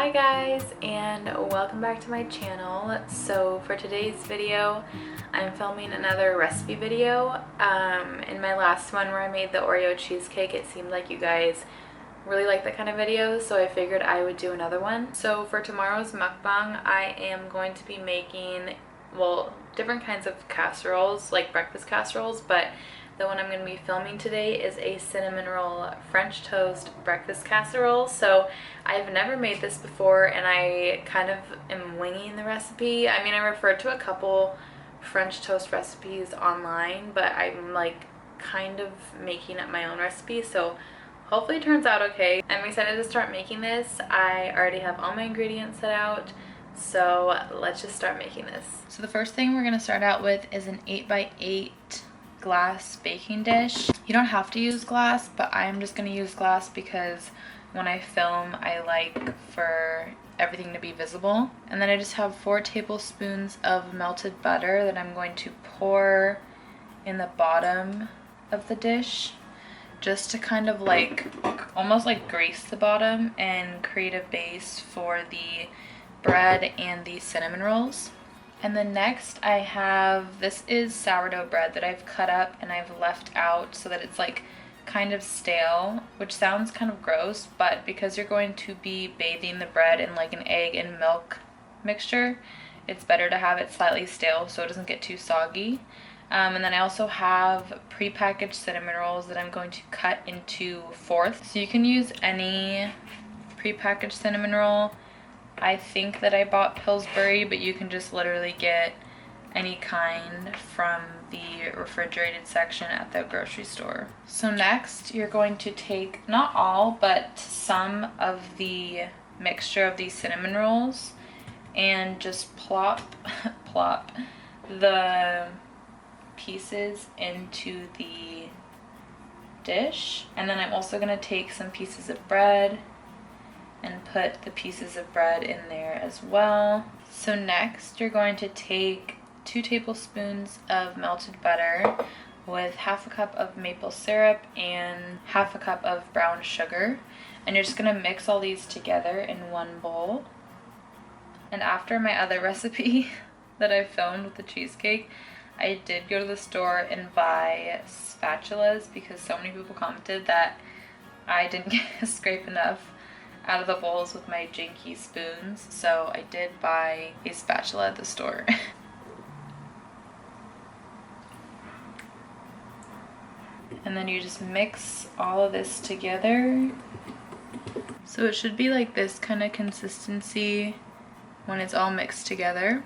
Hi guys, and welcome back to my channel. So for today's video I'm filming another recipe video. In my last one where I made the Oreo cheesecake, it seemed like you guys really like that kind of videos, so I figured I would do another one. So for tomorrow's mukbang I am going to be making, well, different kinds of casseroles, like breakfast casseroles, but the one I'm going to be filming today is a cinnamon roll French toast breakfast casserole. So I've never made this before and I kind of am winging the recipe. I mean, I referred to a couple French toast recipes online, but I'm like kind of making up my own recipe, so hopefully it turns out okay. I'm excited to start making this. I already have all my ingredients set out, so let's just start making this. So the first thing we're going to start out with is an 8x8 glass baking dish. You don't have to use glass, but I'm just going to use glass because when I film I like for everything to be visible. And then I just have 4 tablespoons of melted butter that I'm going to pour in the bottom of the dish, just to kind of like almost like grease the bottom and create a base for the bread and the cinnamon rolls. And then next I have, this is sourdough bread that I've cut up and I've left out so that it's like kind of stale, which sounds kind of gross, but because you're going to be bathing the bread in like an egg and milk mixture, it's better to have it slightly stale so it doesn't get too soggy. And then I also have pre-packaged cinnamon rolls that I'm going to cut into fourths. So you can use any pre-packaged cinnamon roll. I think that I bought Pillsbury, but you can just literally get any kind from the refrigerated section at the grocery store. So next you're going to take, not all, but some of the mixture of these cinnamon rolls and just plop the pieces into the dish. And then I'm also going to take some pieces of bread and put the pieces of bread in there as well. So next you're going to take 2 tablespoons of melted butter with half a cup of maple syrup and half a cup of brown sugar, and you're just going to mix all these together in one bowl. And after my other recipe that I filmed with the cheesecake, I did go to the store and buy spatulas because so many people commented that I didn't scrape enough out of the bowls with my jinky spoons, so I did buy a spatula at the store. And then you just mix all of this together. So it should be like this kind of consistency when it's all mixed together.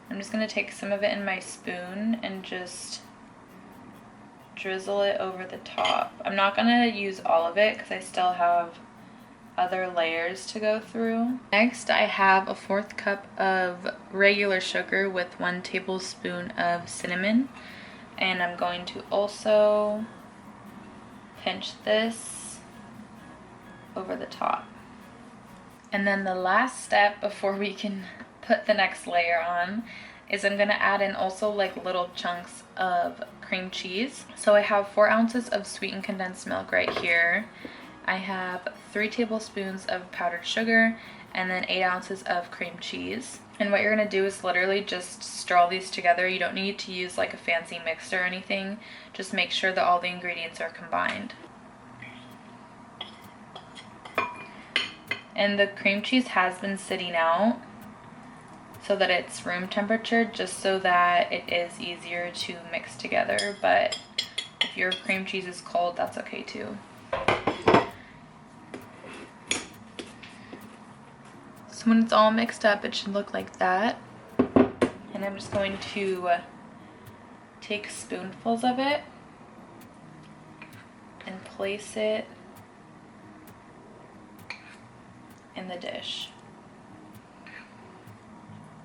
I'm just going to take some of it in my spoon and just drizzle it over the top. I'm not going to use all of it because I still have other layers to go through. Next I have a 1/4 cup of regular sugar with 1 tablespoon of cinnamon, and I'm going to also pinch this over the top. And then the last step before we can put the next layer on is I'm going to add in also like little chunks of cream cheese. So I have 4 ounces of sweetened condensed milk right here. I have 3 tablespoons of powdered sugar and then 8 ounces of cream cheese. And what you're going to do is literally just stir all these together. You don't need to use like a fancy mixer or anything. Just make sure that all the ingredients are combined. And the cream cheese has been sitting out so that it's room temperature, just so that it is easier to mix together. But if your cream cheese is cold, that's okay too. So when it's all mixed up, it should look like that. And I'm just going to take spoonfuls of it and place it in the dish.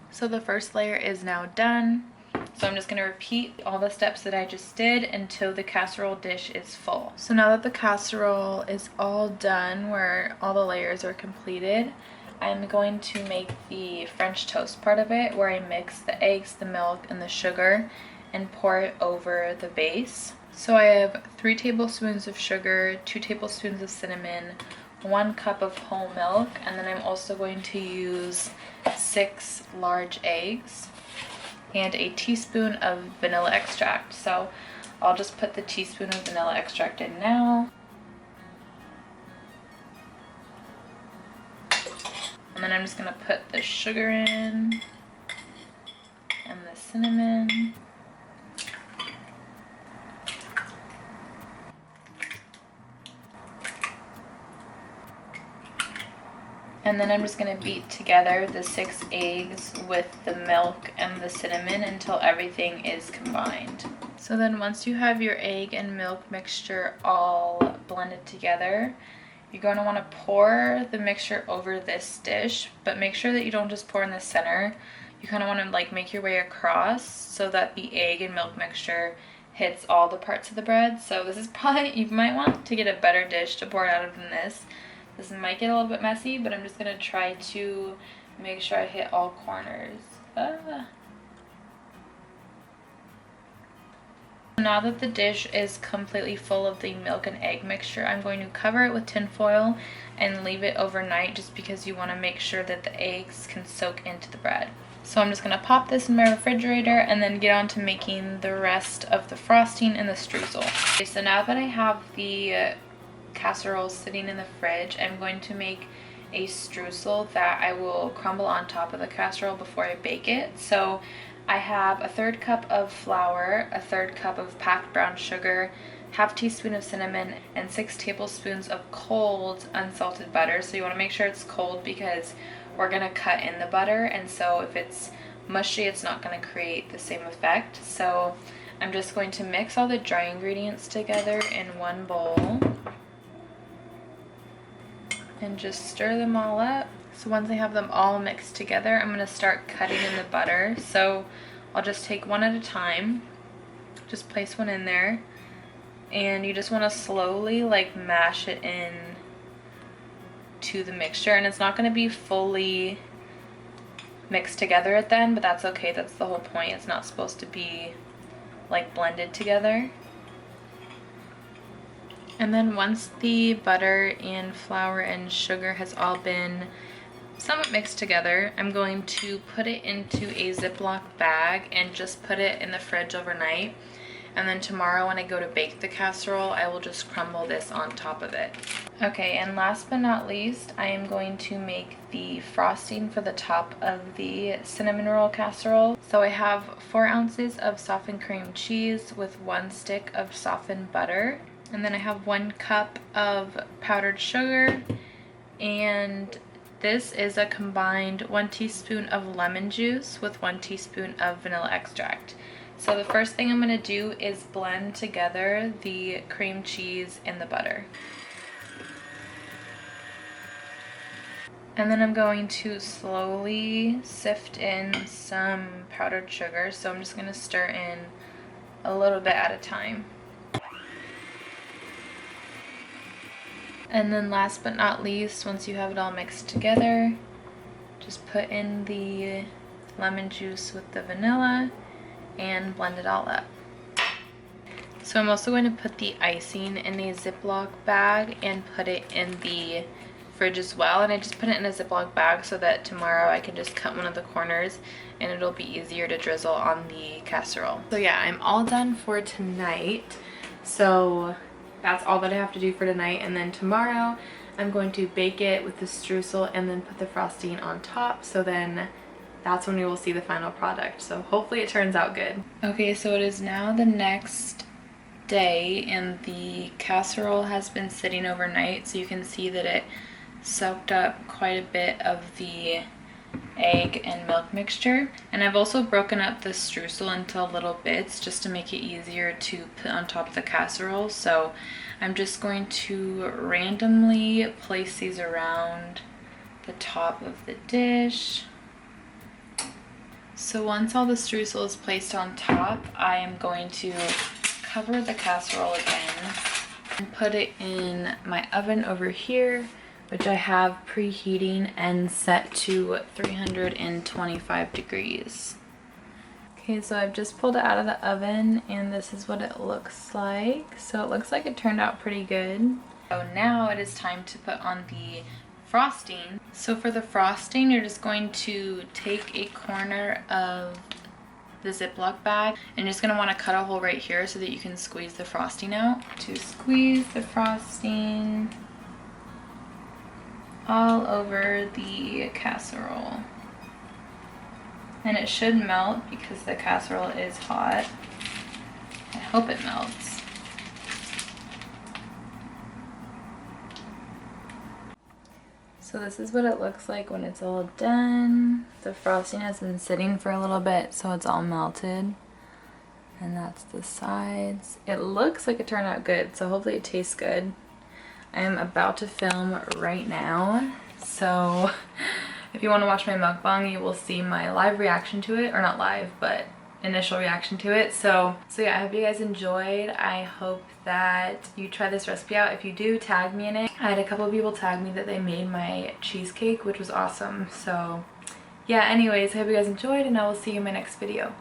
So the first layer is now done. So I'm just going to repeat all the steps that I just did until the casserole dish is full. So now that the casserole is all done, where all the layers are completed, I'm going to make the French toast part of it, where I mix the eggs, the milk, and the sugar and pour it over the base. So I have 3 tablespoons of sugar, 2 tablespoons of cinnamon, 1 cup of whole milk, and then I'm also going to use 6 large eggs and a teaspoon of vanilla extract. So I'll just put the teaspoon of vanilla extract in now. And then I'm just gonna put the sugar in and the cinnamon. And then I'm just going to beat together the 6 eggs with the milk and the cinnamon until everything is combined. So then once you have your egg and milk mixture all blended together, you're going to want to pour the mixture over this dish, but make sure that you don't just pour in the center. You kind of want to like make your way across so that the egg and milk mixture hits all the parts of the bread. So this is probably, you might want to get a better dish to pour it out of than this. This might get a little bit messy, but I'm just going to try to make sure I hit all corners. Now that the dish is completely full of the milk and egg mixture, I'm going to cover it with tin foil and leave it overnight just because you want to make sure that the eggs can soak into the bread. So I'm just going to pop this in my refrigerator and then get on to making the rest of the frosting and the streusel. Okay, so now that I have the casserole sitting in the fridge, I'm going to make a streusel that I will crumble on top of the casserole before I bake it. So I have a 1/3 cup of flour, a 1/3 cup of packed brown sugar, 1/2 teaspoon of cinnamon, and 6 tablespoons of cold unsalted butter. So you want to make sure it's cold because we're going to cut in the butter, and so if it's mushy it's not going to create the same effect. So I'm just going to mix all the dry ingredients together in one bowl and just stir them all up. So once I have them all mixed together, I'm going to start cutting in the butter. So I'll just take one at a time, just place one in there, and you just want to slowly like mash it in to the mixture. And it's not going to be fully mixed together at the end, but that's okay, that's the whole point. It's not supposed to be like blended together. And then once the butter and flour and sugar has all been somewhat mixed together, I'm going to put it into a Ziploc bag and just put it in the fridge overnight. And then tomorrow when I go to bake the casserole, I will just crumble this on top of it. Okay, and last but not least, I am going to make the frosting for the top of the cinnamon roll casserole. So I have 4 ounces of softened cream cheese with 1 stick of softened butter. And then I have 1 cup of powdered sugar, and this is a combined 1 teaspoon of lemon juice with 1 teaspoon of vanilla extract. So the first thing I'm going to do is blend together the cream cheese and the butter. And then I'm going to slowly sift in some powdered sugar. So I'm just going to stir in a little bit at a time. And then last but not least, once you have it all mixed together, just put in the lemon juice with the vanilla and blend it all up. So I'm also going to put the icing in a Ziploc bag and put it in the fridge as well. And I just put it in a Ziploc bag so that tomorrow I can just cut one of the corners and it'll be easier to drizzle on the casserole. So yeah, I'm all done for tonight. So that's all that I have to do for tonight, and then tomorrow I'm going to bake it with the streusel and then put the frosting on top. So then that's when we will see the final product. So hopefully it turns out good. Okay, so it is now the next day and the casserole has been sitting overnight, so you can see that it soaked up quite a bit of the egg and milk mixture. And I've also broken up the streusel into little bits just to make it easier to put on top of the casserole. So I'm just going to randomly place these around the top of the dish. So once all the streusel is placed on top, I am going to cover the casserole again and put it in my oven over here, which I have preheating and set to 325 degrees. Okay, so I've just pulled it out of the oven and this is what it looks like. So it looks like it turned out pretty good. So now it is time to put on the frosting. So for the frosting, you're just going to take a corner of the Ziploc bag and you're just going to want to cut a hole right here so that you can squeeze the frosting out. To squeeze the frosting all over the casserole. And it should melt because the casserole is hot. I hope it melts. So this is what it looks like when it's all done. The frosting has been sitting for a little bit, so it's all melted. And that's the sides. It looks like it turned out good, so hopefully it tastes good. I am about to film right now, so if you want to watch my mukbang, you will see my live reaction to it, or not live, but initial reaction to it. So yeah, I hope you guys enjoyed. I hope that you try this recipe out. If you do, tag me in it. I had a couple of people tag me that they made my cheesecake, which was awesome. So yeah, anyways, I hope you guys enjoyed, and I will see you in my next video.